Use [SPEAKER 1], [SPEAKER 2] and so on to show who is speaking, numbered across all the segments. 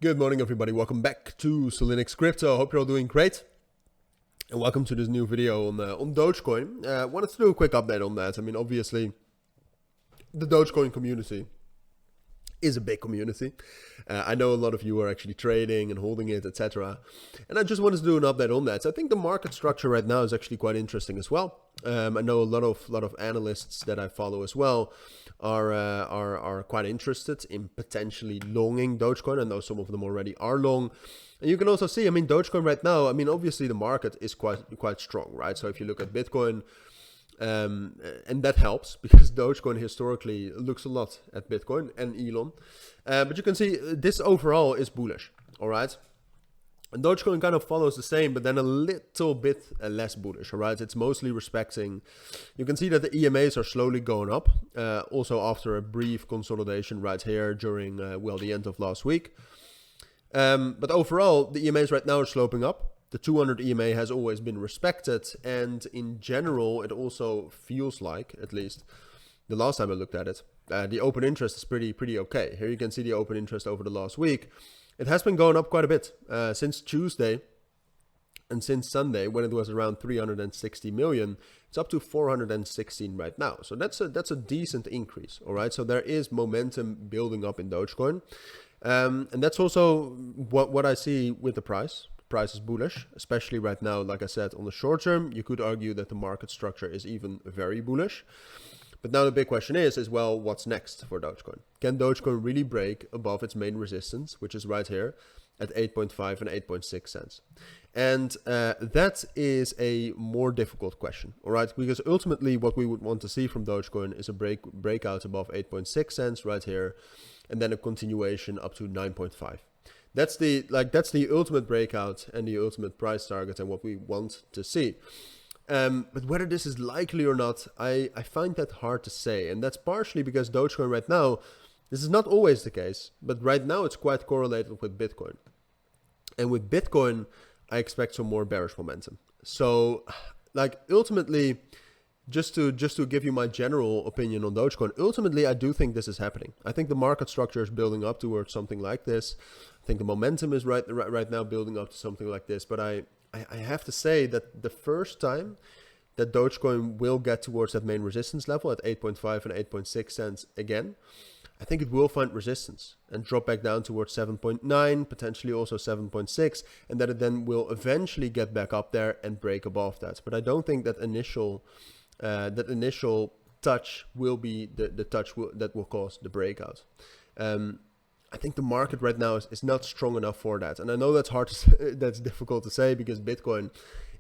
[SPEAKER 1] Good morning, everybody. Welcome back to Cilinix Crypto. Hope you're all doing great. And welcome to this new video on Dogecoin. Wanted to do a quick update on that. I mean, obviously, the Dogecoin community is a big community. I know a lot of you are actually trading and holding it, etc. And I just wanted to do an update on that. So I think the market structure right now is actually quite interesting as well. I know a lot of analysts that I follow as well are quite interested in potentially longing Dogecoin. I know some of them already are long. And you can also see, I mean, Dogecoin right now, I mean, obviously the market is quite strong, right? So if you look at Bitcoin, and that helps because Dogecoin historically looks a lot at Bitcoin and Elon. But you can see this overall is bullish, all right? And Dogecoin kind of follows the same, but then a little bit less bullish, all right? It's mostly respecting. You can see that the EMAs are slowly going up, also after a brief consolidation right here during, the end of last week. But overall, the EMAs right now are sloping up. The 200 EMA has always been respected, and in general, it also feels like, at least the last time I looked at it, the open interest is pretty okay. Here you can see the open interest over the last week. It has been going up quite a bit since Tuesday and since Sunday, when it was around 360 million. It's up to 416 right now. So that's a decent increase, all right? So there is momentum building up in Dogecoin, and that's also what I see with the price. Price is bullish, especially right now. Like I said, on the short term, you could argue that the market structure is even very bullish. But now the big question is well, what's next for Dogecoin? Can Dogecoin really break above its main resistance, which is right here at 8.5 and 8.6 cents? And that is a more difficult question, all right? Because ultimately what we would want to see from Dogecoin is a breakout above 8.6 cents right here, and then a continuation up to 9.5. That's the ultimate breakout and the ultimate price target and what we want to see. But whether this is likely or not, I find that hard to say. And that's partially because Dogecoin right now, this is not always the case, but right now it's quite correlated with Bitcoin. And with Bitcoin, I expect some more bearish momentum. So ultimately, just to give you my general opinion on Dogecoin, ultimately, I do think this is happening. I think the market structure is building up towards something like this. I think the momentum is right now building up to something like this. But I have to say that the first time that Dogecoin will get towards that main resistance level at 8.5 and 8.6 cents again, I think it will find resistance and drop back down towards 7.9, potentially also 7.6, and that it then will eventually get back up there and break above that. But I don't think that initial touch will be the touch that will cause the breakout. I think the market right now is not strong enough for that. And I know that's that's difficult to say because Bitcoin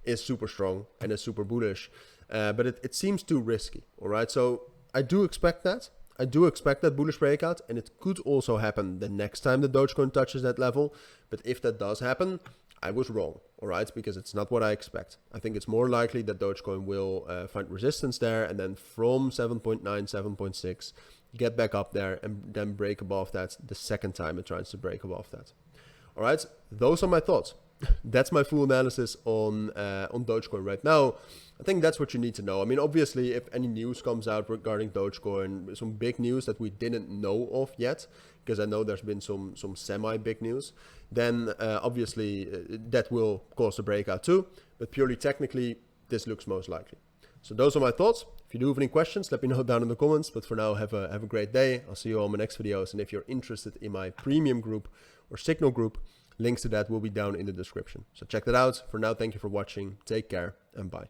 [SPEAKER 1] is super strong and is super bullish, but it seems too risky, all right? So I do expect that. I do expect that bullish breakout, and it could also happen the next time the Dogecoin touches that level. But if that does happen, I was wrong, all right? Because it's not what I expect. I think it's more likely that Dogecoin will find resistance there, and then from 7.9, 7.6, get back up there and then break above that the second time it tries to break above that. All right, those are my thoughts. That's my full analysis on Dogecoin right now. I think that's what you need to know. I mean, obviously, if any news comes out regarding Dogecoin, some big news that we didn't know of yet, because I know there's been some semi-big news, then obviously that will cause a breakout too. But purely technically, this looks most likely. So those are my thoughts. If you do have any questions, let me know down in the comments. But for now, have a great day. I'll see you all in my next videos. And if you're interested in my premium group or signal group, links to that will be down in the description. So check that out. For now, thank you for watching. Take care and bye.